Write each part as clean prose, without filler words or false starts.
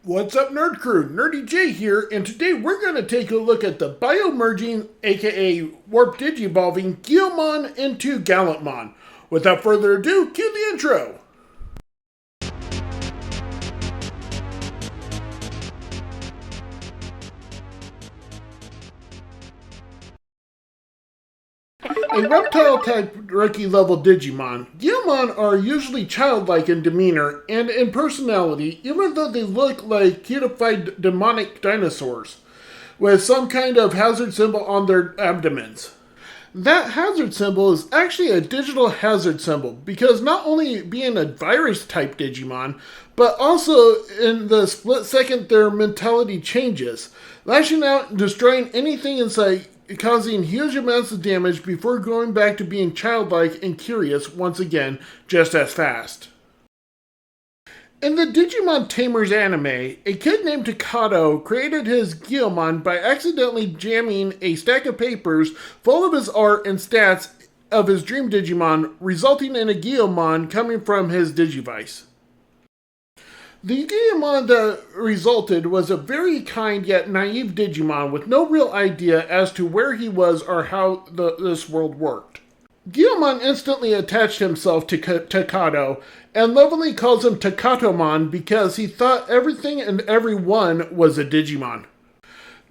What's up, Nerd Crew? Nurdie J here, and today we're going to take a look at the Biomerging, aka Warp Digivolving Guilmon into Gallantmon. Without further ado, cue the intro! A reptile-type rookie-level Digimon, Digimon are usually childlike in demeanor and in personality, even though they look like cutified demonic dinosaurs, with some kind of hazard symbol on their abdomens. That hazard symbol is actually a digital hazard symbol, because not only being a virus-type Digimon, but also in the split second their mentality changes, lashing out and destroying anything in sight, causing huge amounts of damage before going back to being childlike and curious once again, just as fast. In the Digimon Tamers anime, a kid named Takato created his Guilmon by accidentally jamming a stack of papers full of his art and stats of his dream Digimon, resulting in a Guilmon coming from his Digivice. The Digimon that resulted was a very kind yet naive Digimon with no real idea as to where he was or how this world worked. Guilmon instantly attached himself to Takato and lovingly calls him Takatomon because he thought everything and everyone was a Digimon.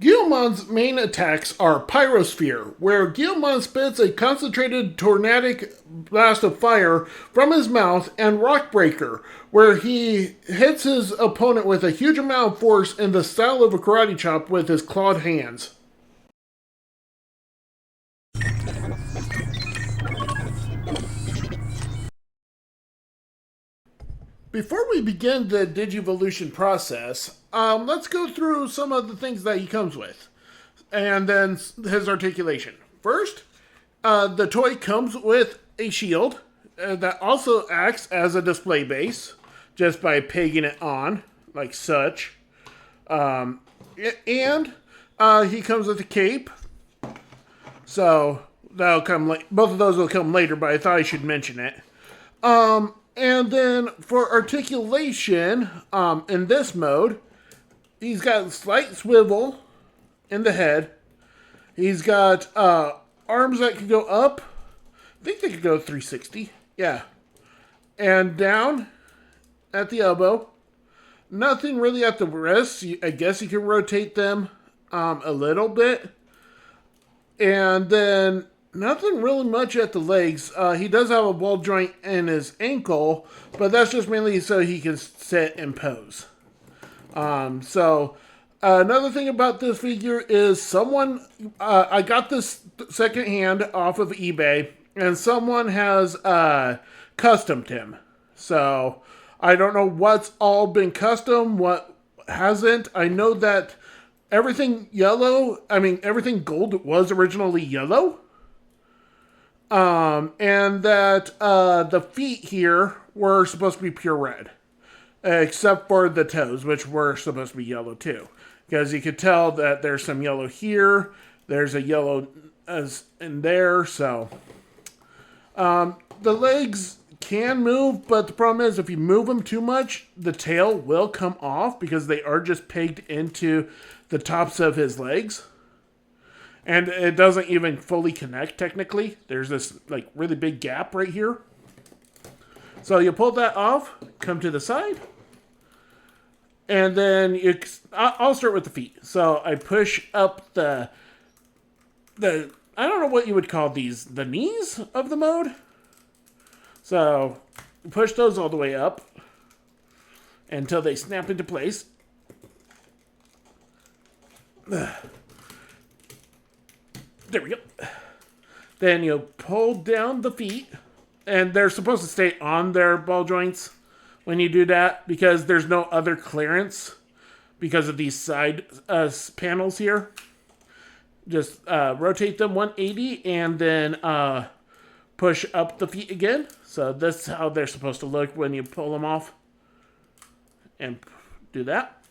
Guilmon's main attacks are Pyrosphere, where Guilmon spits a concentrated tornadic blast of fire from his mouth, and Rockbreaker, where he hits his opponent with a huge amount of force in the style of a karate chop with his clawed hands. Before we begin the Digivolution process, let's go through some of the things that he comes with, and then his articulation. First, the toy comes with a shield that also acts as a display base, just by pegging it on, like such. And he comes with a cape, so that'll come. Both of those will come later, but I thought I should mention it. And then for articulation, in this mode, he's got a slight swivel in the head. He's got arms that can go up. I think they could go 360. Yeah. And down at the elbow. Nothing really at the wrists. I guess you can rotate them a little bit. And then nothing really much at the legs. He does have a ball joint in his ankle, but that's just mainly so he can sit and pose. Another thing about this figure is I got this secondhand off of eBay, and someone has customed him. So I don't know what's all been custom, what hasn't. I know that everything gold was originally yellow. And that the feet here were supposed to be pure red, except for the toes, which were supposed to be yellow too. Because you could tell that there's some yellow here, there's a yellow in there, so. The legs can move, but the problem is if you move them too much, the tail will come off because they are just pegged into the tops of his legs. And it doesn't even fully connect, technically. There's this, really big gap right here. So you pull that off, come to the side. And then I'll start with the feet. So I push up the I don't know what you would call these, the knees of the mode. So push those all the way up until they snap into place. There we go. Then you pull down the feet, and they're supposed to stay on their ball joints when you do that because there's no other clearance because of these side panels here. Just rotate them 180 and then push up the feet again. So that's how they're supposed to look when you pull them off. And do that.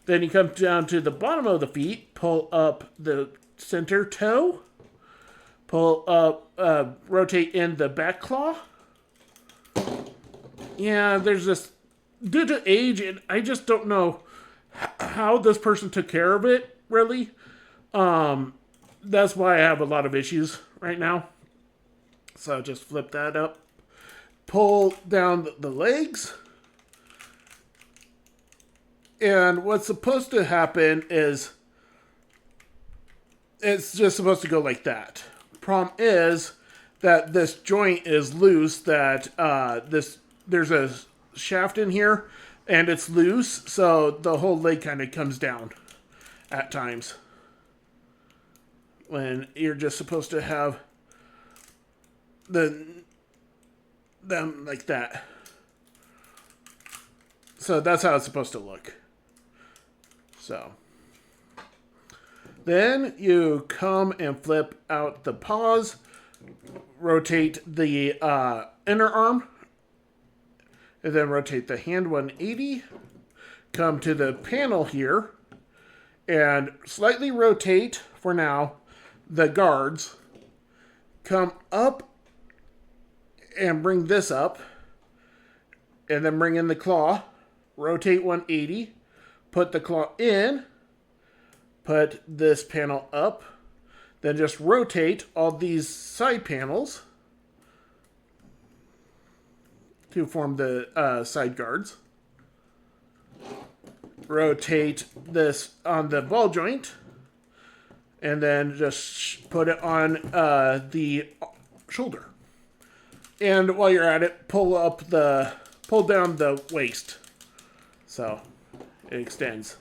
Then you come down to the bottom of the feet, pull up the center toe, pull up, rotate in the back claw. Yeah, there's this, due to age, and I just don't know how this person took care of it, really. That's why I have a lot of issues right now. So just flip that up. Pull down the legs. And what's supposed to happen is it's just supposed to go like that. Problem is that this joint is loose, that there's a shaft in here and it's loose, so the whole leg kind of comes down at times. When you're just supposed to have them like that. So that's how it's supposed to look. So then you come and flip out the paws, rotate the inner arm, and then rotate the hand 180. Come to the panel here and slightly rotate, for now, the guards. Come up and bring this up, and then bring in the claw. Rotate 180, put the claw in, put this panel up, then just rotate all these side panels to form the side guards. Rotate this on the ball joint, and then just put it on the shoulder. And while you're at it, pull down the waist, so it extends.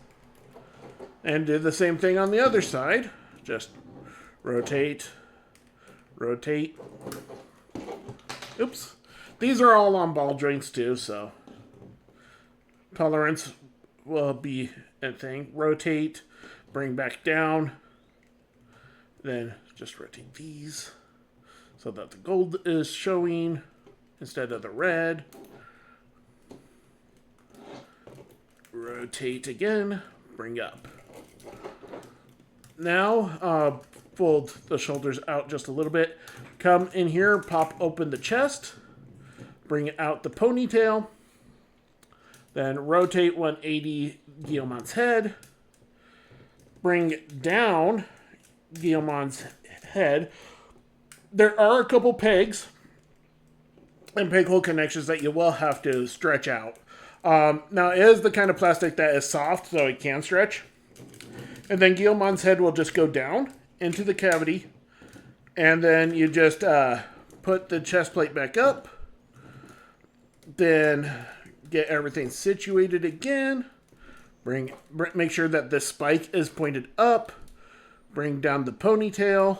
And do the same thing on the other side. Just rotate, rotate. Oops. These are all on ball joints too, so tolerance will be a thing. Rotate, bring back down. Then just rotate these so that the gold is showing instead of the red. Rotate again, bring up. Now, fold the shoulders out just a little bit. Come in here, pop open the chest, bring out the ponytail, then rotate 180 Guilmon's head, bring down Guilmon's head. There are a couple pegs and peg hole connections that you will have to stretch out. Now, it is the kind of plastic that is soft, so it can stretch. And then Guilmon's head will just go down into the cavity. And then you just put the chest plate back up. Then get everything situated again. Make sure that the spike is pointed up. Bring down the ponytail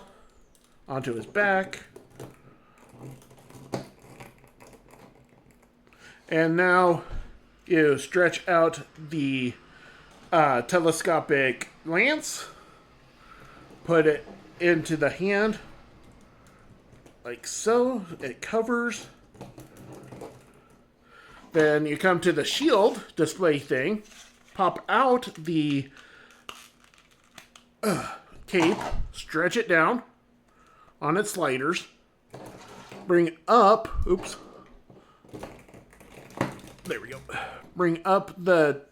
onto his back. And now you stretch out the telescopic lance. Put it into the hand. Like so. It covers. Then you come to the shield display thing. Pop out the cape. Stretch it down on its sliders. Bring up. Oops. There we go. Bring up the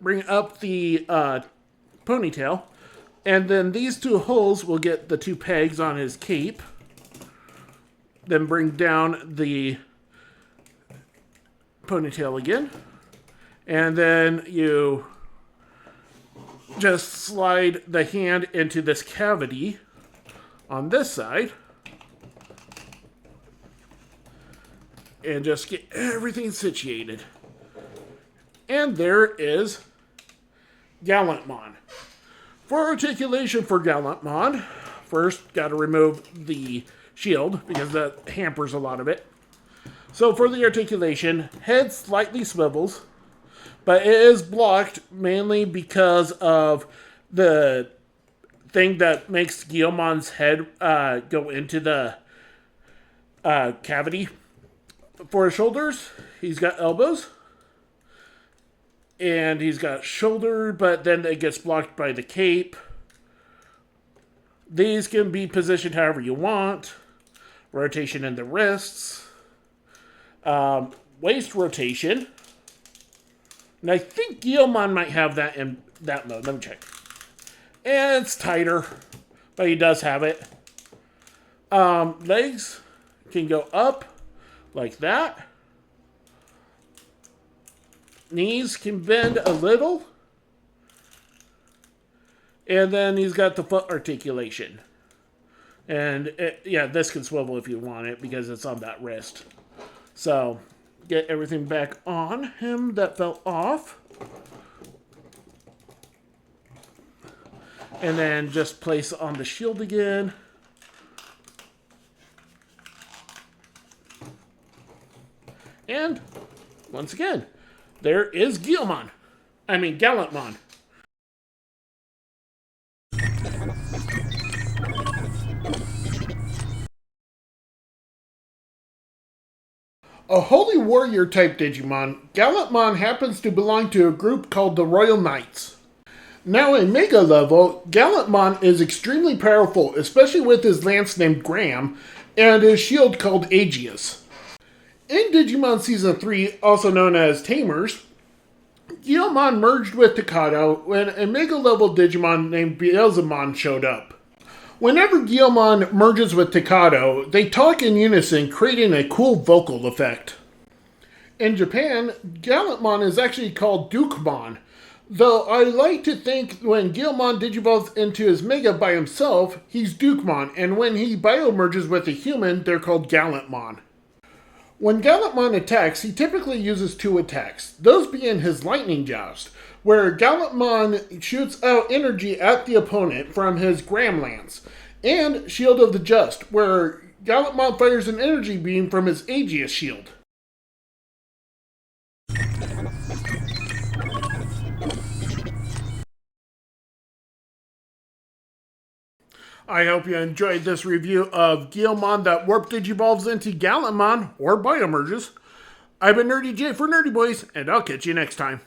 bring up the ponytail, and then these two holes will get the two pegs on his cape. Then bring down the ponytail again, and then you just slide the hand into this cavity on this side. And just get everything situated. And there is Gallantmon. For articulation for Gallantmon, first got to remove the shield because that hampers a lot of it. So for the articulation, head slightly swivels, but it is blocked mainly because of the thing that makes Guilmon's head go into the cavity. For his shoulders, he's got elbows. And he's got shoulder, but then it gets blocked by the cape. These can be positioned however you want. Rotation in the wrists. Waist rotation. And I think Guilmon might have that in that mode. Let me check. And it's tighter, but he does have it. Legs can go up like that. Knees can bend a little. And then he's got the foot articulation. And yeah, this can swivel if you want it because it's on that wrist. So, get everything back on him that fell off. And then just place on the shield again. And, once again, there is Gallantmon. A holy warrior type Digimon, Gallantmon happens to belong to a group called the Royal Knights. Now in Mega level, Gallantmon is extremely powerful, especially with his lance named Graham, and his shield called Aegis. In Digimon Season 3, also known as Tamers, Guilmon merged with Takato when a Mega level Digimon named Beelzemon showed up. Whenever Guilmon merges with Takato, they talk in unison, creating a cool vocal effect. In Japan, Gallantmon is actually called Dukemon, though I like to think when Guilmon digivolves into his Mega by himself, he's Dukemon, and when he biomerges with a human, they're called Gallantmon. When Gallantmon attacks, he typically uses 2 attacks, those being his Lightning Joust, where Gallantmon shoots out energy at the opponent from his Graham Lance, and Shield of the Just, where Gallantmon fires an energy beam from his Aegis shield. I hope you enjoyed this review of Guilmon that warp digivolves into Gallantmon, or biomerges. I've been Nurdie J for Nurdie Boys, and I'll catch you next time.